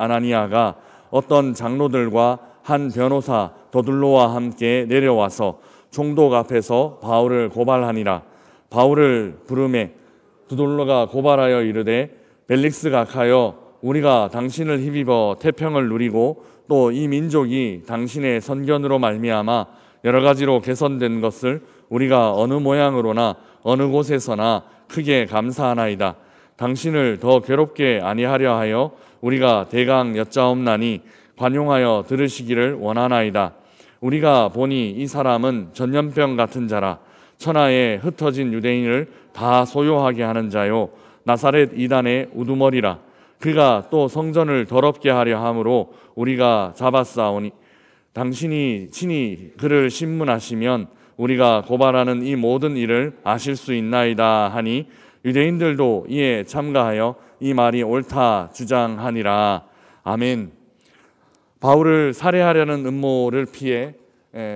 아나니아가 어떤 장로들과 한 변호사 더둘로와 함께 내려와서 총독 앞에서 바울을 고발하니라. 바울을 부르매 더둘로가 고발하여 이르되 벨릭스가 가여 우리가 당신을 힘입어 태평을 누리고 또 이 민족이 당신의 선견으로 말미암아 여러 가지로 개선된 것을 우리가 어느 모양으로나 어느 곳에서나 크게 감사하나이다. 당신을 더 괴롭게 아니하려 하여 우리가 대강 여짜옵나니 관용하여 들으시기를 원하나이다. 우리가 보니 이 사람은 전염병 같은 자라. 천하에 흩어진 유대인을 다 소요하게 하는 자요 나사렛 이단의 우두머리라. 그가 또 성전을 더럽게 하려 함으로 우리가 잡았사오니 당신이 친히 그를 신문하시면 우리가 고발하는 이 모든 일을 아실 수 있나이다 하니 유대인들도 이에 참가하여 이 말이 옳다 주장하니라. 아멘. 바울을 살해하려는 음모를 피해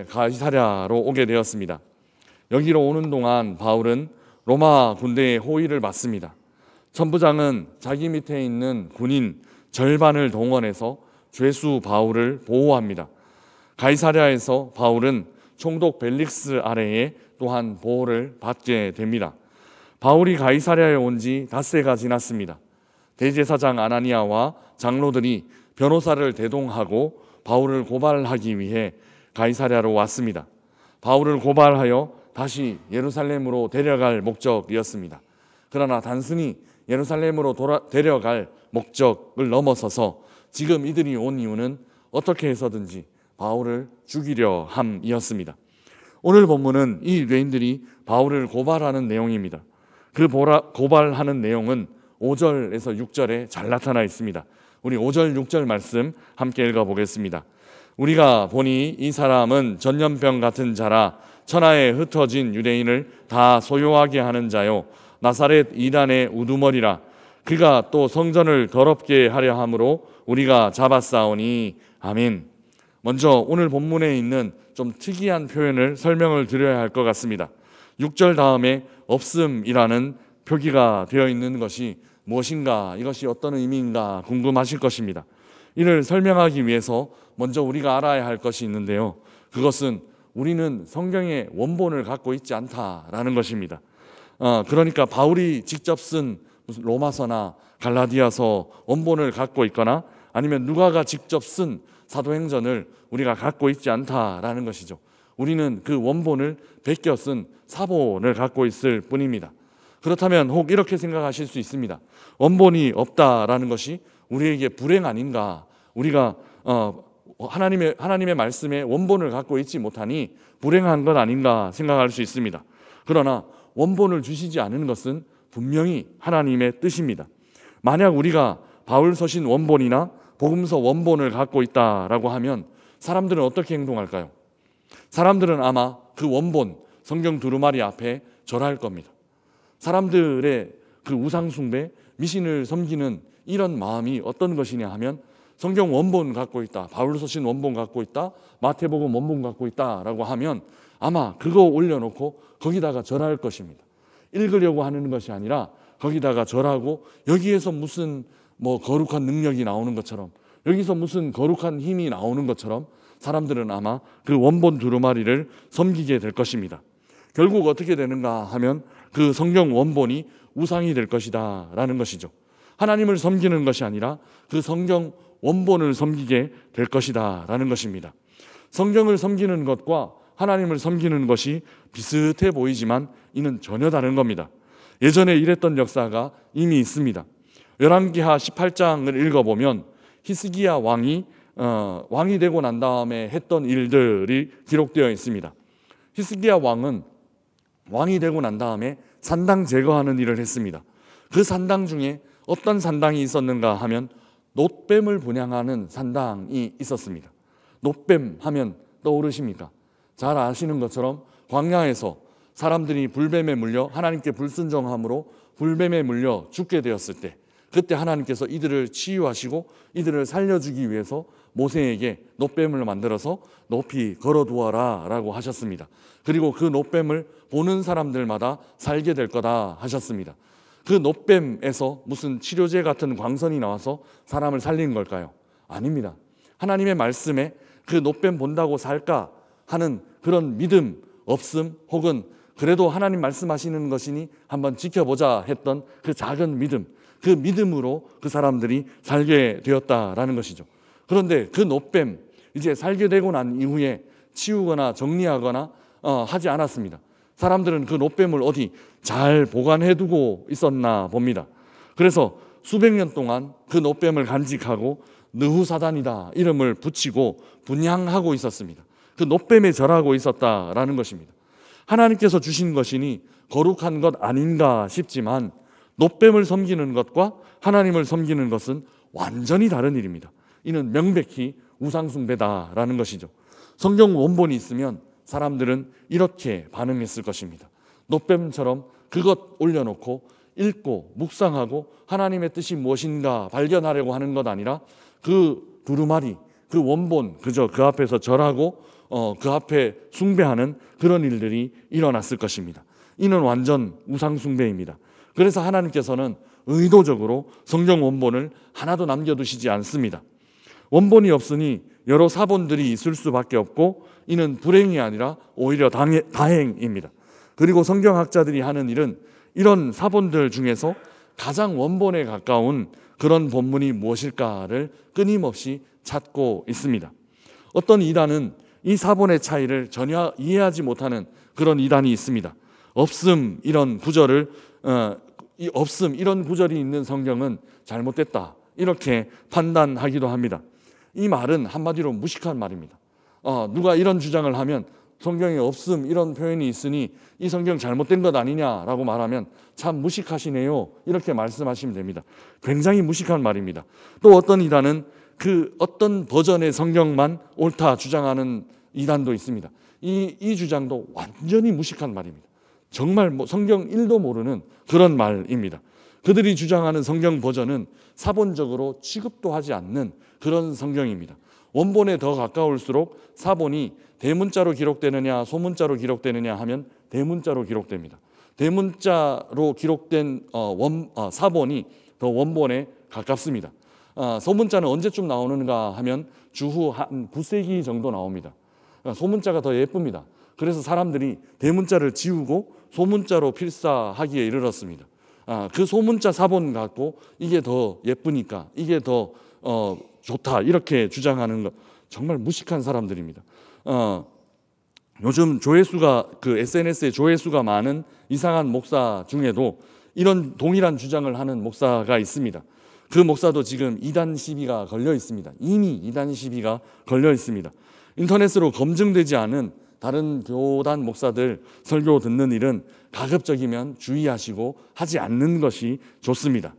가이사랴로 오게 되었습니다. 여기로 오는 동안 바울은 로마 군대의 호위를 받습니다. 천부장은 자기 밑에 있는 군인 절반을 동원해서 죄수 바울을 보호합니다. 가이사랴에서 바울은 총독 벨릭스 아래에 또한 보호를 받게 됩니다. 바울이 가이사랴에 온 지 닷새가 지났습니다. 대제사장 아나니아와 장로들이 변호사를 대동하고 바울을 고발하기 위해 가이사랴로 왔습니다. 바울을 고발하여 다시 예루살렘으로 데려갈 목적이었습니다. 그러나 단순히 예루살렘으로 데려갈 목적을 넘어서서 지금 이들이 온 이유는 어떻게 해서든지 바울을 죽이려 함이었습니다. 오늘 본문은 이 유대인들이 바울을 고발하는 내용입니다. 그 고발하는 내용은 5절에서 6절에 잘 나타나 있습니다. 우리 5절, 6절 말씀 함께 읽어보겠습니다. 우리가 보니 이 사람은 전염병 같은 자라. 천하에 흩어진 유대인을 다 소요하게 하는 자요 나사렛 이단의 우두머리라. 그가 또 성전을 더럽게 하려 함으로 우리가 잡았사오니. 아멘. 먼저 오늘 본문에 있는 좀 특이한 표현을 설명을 드려야 할 것 같습니다. 6절 다음에 없음이라는 표기가 되어 있는 것이 무엇인가, 이것이 어떤 의미인가 궁금하실 것입니다. 이를 설명하기 위해서 먼저 우리가 알아야 할 것이 있는데요, 그것은 우리는 성경의 원본을 갖고 있지 않다라는 것입니다. 그러니까 바울이 직접 쓴 무슨 로마서나 갈라디아서 원본을 갖고 있거나 아니면 누가가 직접 쓴 사도행전을 우리가 갖고 있지 않다라는 것이죠. 우리는 그 원본을 베껴 쓴 사본을 갖고 있을 뿐입니다. 그렇다면 혹 이렇게 생각하실 수 있습니다. 원본이 없다라는 것이 우리에게 불행 아닌가? 우리가 하나님의 말씀에 원본을 갖고 있지 못하니 불행한 것 아닌가 생각할 수 있습니다. 그러나 원본을 주시지 않은 것은 분명히 하나님의 뜻입니다. 만약 우리가 바울 서신 원본이나 복음서 원본을 갖고 있다라고 하면 사람들은 어떻게 행동할까요? 사람들은 아마 그 원본 성경 두루마리 앞에 절할 겁니다. 사람들의 그 우상숭배, 미신을 섬기는 이런 마음이 어떤 것이냐 하면 성경 원본 갖고 있다, 바울 서신 원본 갖고 있다, 마태복음 원본 갖고 있다라고 하면 아마 그거 올려놓고 거기다가 절할 것입니다. 읽으려고 하는 것이 아니라 거기다가 절하고 여기에서 무슨 거룩한 능력이 나오는 것처럼, 여기서 무슨 거룩한 힘이 나오는 것처럼 사람들은 아마 그 원본 두루마리를 섬기게 될 것입니다. 결국 어떻게 되는가 하면 그 성경 원본이 우상이 될 것이다 라는 것이죠. 하나님을 섬기는 것이 아니라 그 성경 원본을 섬기게 될 것이다 라는 것입니다. 성경을 섬기는 것과 하나님을 섬기는 것이 비슷해 보이지만 이는 전혀 다른 겁니다. 예전에 이랬던 역사가 이미 있습니다. 열왕기하 18장을 읽어보면 히스기야 왕이 되고 난 다음에 했던 일들이 기록되어 있습니다. 히스기야 왕은 왕이 되고 난 다음에 산당 제거하는 일을 했습니다. 그 산당 중에 어떤 산당이 있었는가 하면 놋뱀을 분향하는 산당이 있었습니다. 놋뱀 하면 떠오르십니까? 잘 아시는 것처럼 광야에서 사람들이 불뱀에 물려 하나님께 불순종함으로 불뱀에 물려 죽게 되었을 때, 그때 하나님께서 이들을 치유하시고 이들을 살려주기 위해서 모세에게 놋뱀을 만들어서 높이 걸어두어라 라고 하셨습니다. 그리고 그 놋뱀을 보는 사람들마다 살게 될 거다 하셨습니다. 그 노뱀에서 무슨 치료제 같은 광선이 나와서 사람을 살리는 걸까요? 아닙니다. 하나님의 말씀에 그 노뱀 본다고 살까 하는 그런 믿음, 없음, 혹은 그래도 하나님 말씀하시는 것이니 한번 지켜보자 했던 그 작은 믿음, 그 믿음으로 그 사람들이 살게 되었다라는 것이죠. 그런데 그 노뱀 이제 살게 되고 난 이후에 치우거나 정리하거나 하지 않았습니다. 사람들은 그 노뱀을 어디 잘 보관해두고 있었나 봅니다. 그래서 수백 년 동안 그 노뱀을 간직하고 느후사단이다 이름을 붙이고 분향하고 있었습니다. 그 노뱀에 절하고 있었다라는 것입니다. 하나님께서 주신 것이니 거룩한 것 아닌가 싶지만 노뱀을 섬기는 것과 하나님을 섬기는 것은 완전히 다른 일입니다. 이는 명백히 우상숭배다라는 것이죠. 성경 원본이 있으면 사람들은 이렇게 반응했을 것입니다. 노뱀처럼 그것 올려놓고 읽고 묵상하고 하나님의 뜻이 무엇인가 발견하려고 하는 것 아니라 그 두루마리, 그 원본 그저 그 앞에서 절하고 그 앞에 숭배하는 그런 일들이 일어났을 것입니다. 이는 완전 우상숭배입니다. 그래서 하나님께서는 의도적으로 성경 원본을 하나도 남겨두시지 않습니다. 원본이 없으니 여러 사본들이 있을 수밖에 없고 이는 불행이 아니라 오히려 다행입니다. 그리고 성경학자들이 하는 일은 이런 사본들 중에서 가장 원본에 가까운 그런 본문이 무엇일까를 끊임없이 찾고 있습니다. 어떤 이단은 이 사본의 차이를 전혀 이해하지 못하는 그런 이단이 있습니다. 없음 이런 구절이 있는 성경은 잘못됐다 이렇게 판단하기도 합니다. 이 말은 한마디로 무식한 말입니다. 누가 이런 주장을 하면 성경에 없음 이런 표현이 있으니 이 성경 잘못된 것 아니냐라고 말하면 참 무식하시네요 이렇게 말씀하시면 됩니다. 굉장히 무식한 말입니다. 또 어떤 이단은 그 어떤 버전의 성경만 옳다 주장하는 이단도 있습니다. 이 주장도 완전히 무식한 말입니다. 정말 성경 1도 모르는 그런 말입니다. 그들이 주장하는 성경 버전은 사본적으로 취급도 하지 않는 그런 성경입니다. 원본에 더 가까울수록 사본이 대문자로 기록되느냐 소문자로 기록되느냐 하면 대문자로 기록됩니다. 대문자로 기록된 사본이 더 원본에 가깝습니다. 소문자는 언제쯤 나오는가 하면 주후 한 9세기 정도 나옵니다. 소문자가 더 예쁩니다. 그래서 사람들이 대문자를 지우고 소문자로 필사하기에 이르렀습니다. 그 소문자 사본 갖고 이게 더 예쁘니까 이게 더 좋다 이렇게 주장하는 것 정말 무식한 사람들입니다. 요즘 조회수가 그 SNS에 조회수가 많은 이상한 목사 중에도 이런 동일한 주장을 하는 목사가 있습니다. 그 목사도 지금 이단 시비가 걸려 있습니다. 이미 이단 시비가 걸려 있습니다. 인터넷으로 검증되지 않은 다른 교단 목사들 설교 듣는 일은 가급적이면 주의하시고 하지 않는 것이 좋습니다.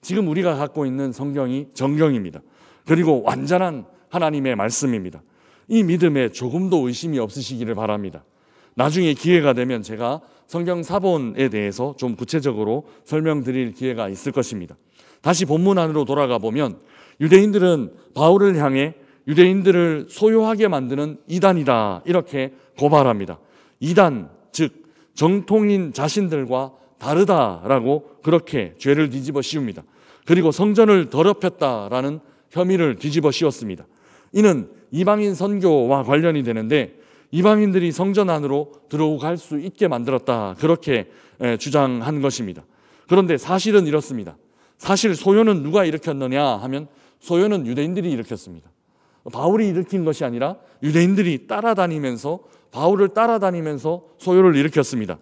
지금 우리가 갖고 있는 성경이 정경입니다. 그리고 완전한 하나님의 말씀입니다. 이 믿음에 조금도 의심이 없으시기를 바랍니다. 나중에 기회가 되면 제가 성경 사본에 대해서 좀 구체적으로 설명드릴 기회가 있을 것입니다. 다시 본문 안으로 돌아가 보면 유대인들은 바울을 향해 유대인들을 소요하게 만드는 이단이다 이렇게 고발합니다. 이단 즉 정통인 자신들과 다르다라고 그렇게 죄를 뒤집어 씌웁니다. 그리고 성전을 더럽혔다라는 혐의를 뒤집어 씌웠습니다. 이는 이방인 선교와 관련이 되는데 이방인들이 성전 안으로 들어갈 수 있게 만들었다 그렇게 주장한 것입니다. 그런데 사실은 이렇습니다. 사실 소요는 누가 일으켰느냐 하면 소요는 유대인들이 일으켰습니다. 바울이 일으킨 것이 아니라 유대인들이 따라다니면서 바울을 따라다니면서 소요를 일으켰습니다.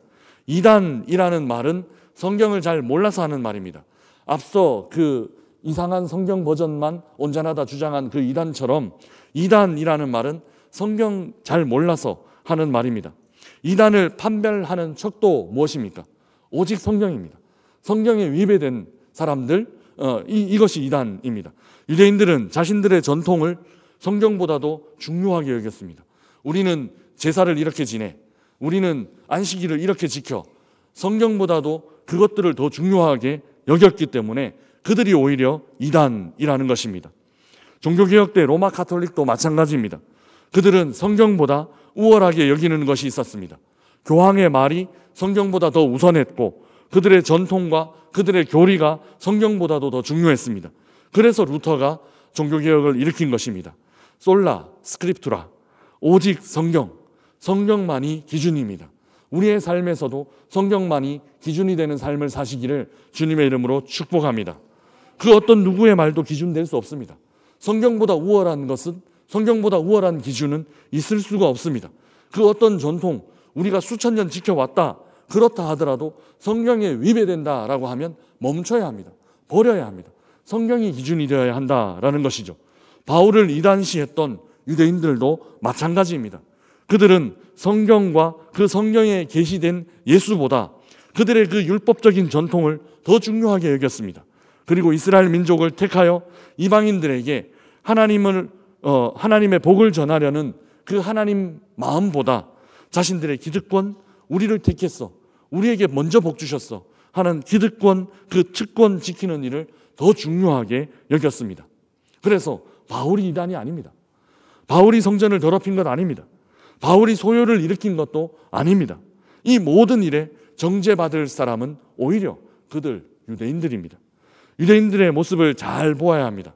이단이라는 말은 성경을 잘 몰라서 하는 말입니다. 앞서 그 이상한 성경 버전만 온전하다 주장한 그 이단처럼 이단이라는 말은 성경 잘 몰라서 하는 말입니다. 이단을 판별하는 척도 무엇입니까? 오직 성경입니다. 성경에 위배된 사람들 이것이 이단입니다. 유대인들은 자신들의 전통을 성경보다도 중요하게 여겼습니다. 우리는 제사를 이렇게 지내, 우리는 안식일을 이렇게 지켜 성경보다도 그것들을 더 중요하게 여겼기 때문에 그들이 오히려 이단이라는 것입니다. 종교개혁 때 로마 가톨릭도 마찬가지입니다. 그들은 성경보다 우월하게 여기는 것이 있었습니다. 교황의 말이 성경보다 더 우선했고 그들의 전통과 그들의 교리가 성경보다도 더 중요했습니다. 그래서 루터가 종교개혁을 일으킨 것입니다. 솔라 스크립투라, 오직 성경, 성경만이 기준입니다. 우리의 삶에서도 성경만이 기준이 되는 삶을 사시기를 주님의 이름으로 축복합니다. 그 어떤 누구의 말도 기준될 수 없습니다. 성경보다 우월한 것은, 성경보다 우월한 기준은 있을 수가 없습니다. 그 어떤 전통, 우리가 수천 년 지켜왔다, 그렇다 하더라도 성경에 위배된다라고 하면 멈춰야 합니다. 버려야 합니다. 성경이 기준이 되어야 한다라는 것이죠. 바울을 이단시했던 유대인들도 마찬가지입니다. 그들은 성경과 그 성경에 계시된 예수보다 그들의 그 율법적인 전통을 더 중요하게 여겼습니다. 그리고 이스라엘 민족을 택하여 이방인들에게 하나님의 복을 전하려는 그 하나님 마음보다 자신들의 기득권, 우리를 택했어, 우리에게 먼저 복 주셨어 하는 기득권, 그 특권 지키는 일을 더 중요하게 여겼습니다. 그래서 바울이 이단이 아닙니다. 바울이 성전을 더럽힌 것 아닙니다. 바울이 소요를 일으킨 것도 아닙니다. 이 모든 일에 정죄받을 사람은 오히려 그들 유대인들입니다. 유대인들의 모습을 잘 보아야 합니다.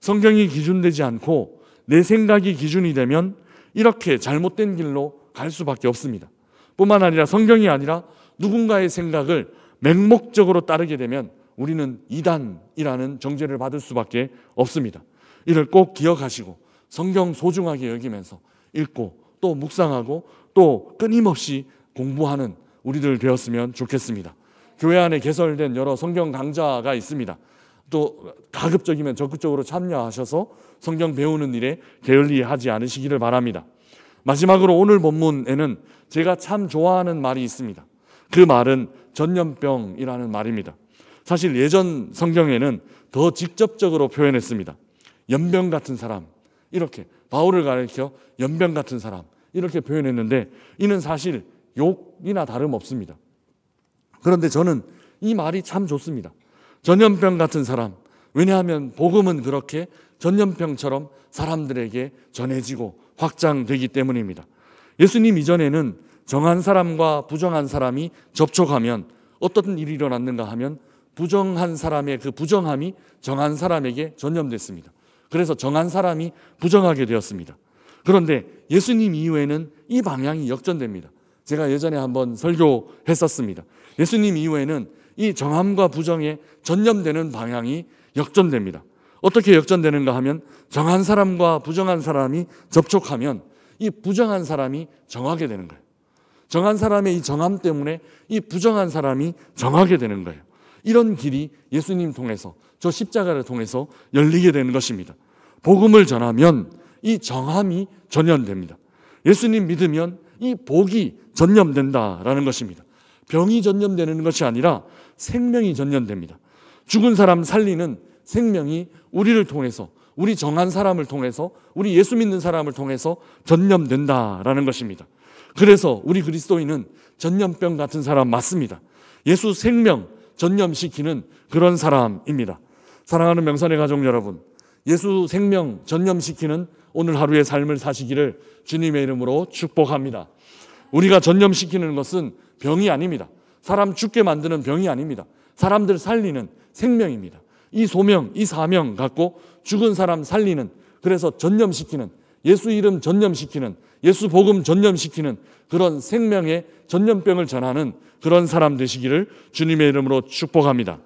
성경이 기준되지 않고 내 생각이 기준이 되면 이렇게 잘못된 길로 갈 수밖에 없습니다. 뿐만 아니라 성경이 아니라 누군가의 생각을 맹목적으로 따르게 되면 우리는 이단이라는 정죄를 받을 수밖에 없습니다. 이를 꼭 기억하시고 성경 소중하게 여기면서 읽고 또 묵상하고 또 끊임없이 공부하는 우리들 되었으면 좋겠습니다. 교회 안에 개설된 여러 성경 강좌가 있습니다. 또 가급적이면 적극적으로 참여하셔서 성경 배우는 일에 게을리하지 않으시기를 바랍니다. 마지막으로 오늘 본문에는 제가 참 좋아하는 말이 있습니다. 그 말은 전염병이라는 말입니다. 사실 예전 성경에는 더 직접적으로 표현했습니다. 연병 같은 사람, 이렇게 바울을 가리켜 연병 같은 사람 이렇게 표현했는데 이는 사실 욕이나 다름없습니다. 그런데 저는 이 말이 참 좋습니다. 전염병 같은 사람, 왜냐하면 복음은 그렇게 전염병처럼 사람들에게 전해지고 확장되기 때문입니다. 예수님 이전에는 정한 사람과 부정한 사람이 접촉하면 어떤 일이 일어났는가 하면 부정한 사람의 그 부정함이 정한 사람에게 전염됐습니다. 그래서 정한 사람이 부정하게 되었습니다. 그런데 예수님 이후에는 이 방향이 역전됩니다. 제가 예전에 한번 설교했었습니다. 예수님 이후에는 이 정함과 부정에 전염되는 방향이 역전됩니다. 어떻게 역전되는가 하면 정한 사람과 부정한 사람이 접촉하면 이 부정한 사람이 정하게 되는 거예요. 정한 사람의 이 정함 때문에 이 부정한 사람이 정하게 되는 거예요. 이런 길이 예수님 통해서, 저 십자가를 통해서 열리게 되는 것입니다. 복음을 전하면 이 정함이 전염됩니다. 예수님 믿으면 이 복이 전염된다라는 것입니다. 병이 전염되는 것이 아니라 생명이 전염됩니다. 죽은 사람 살리는 생명이 우리를 통해서, 우리 정한 사람을 통해서, 우리 예수 믿는 사람을 통해서 전염된다라는 것입니다. 그래서 우리 그리스도인은 전염병 같은 사람 맞습니다. 예수 생명 전염시키는 그런 사람입니다. 사랑하는 명선의 가족 여러분, 예수 생명 전염시키는 오늘 하루의 삶을 사시기를 주님의 이름으로 축복합니다. 우리가 전염시키는 것은 병이 아닙니다. 사람 죽게 만드는 병이 아닙니다. 사람들 살리는 생명입니다. 이 소명, 이 사명 갖고 죽은 사람 살리는, 그래서 전염시키는, 예수 이름 전염시키는, 예수 복음 전염시키는 그런 생명의 전염병을 전하는 그런 사람 되시기를 주님의 이름으로 축복합니다.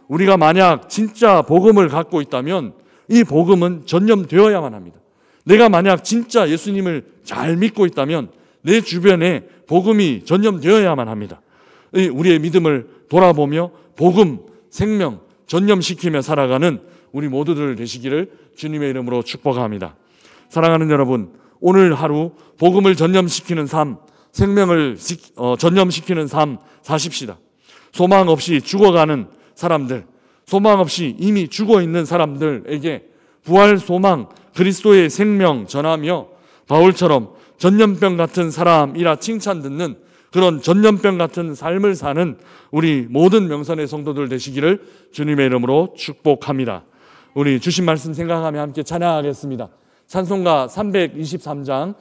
우리가 만약 진짜 복음을 갖고 있다면 이 복음은 전염되어야만 합니다. 내가 만약 진짜 예수님을 잘 믿고 있다면 내 주변에 복음이 전염되어야만 합니다. 우리의 믿음을 돌아보며 복음, 생명 전염시키며 살아가는 우리 모두들 되시기를 주님의 이름으로 축복합니다. 사랑하는 여러분, 오늘 하루 복음을 전염시키는 삶, 생명을 전염시키는 삶 사십시다. 소망 없이 죽어가는 사람들, 소망 없이 이미 죽어있는 사람들에게 부활 소망, 그리스도의 생명 전하며 바울처럼 전염병 같은 사람이라 칭찬 듣는 그런 전염병 같은 삶을 사는 우리 모든 명선의 성도들 되시기를 주님의 이름으로 축복합니다. 우리 주신 말씀 생각하며 함께 찬양하겠습니다. 찬송가 323장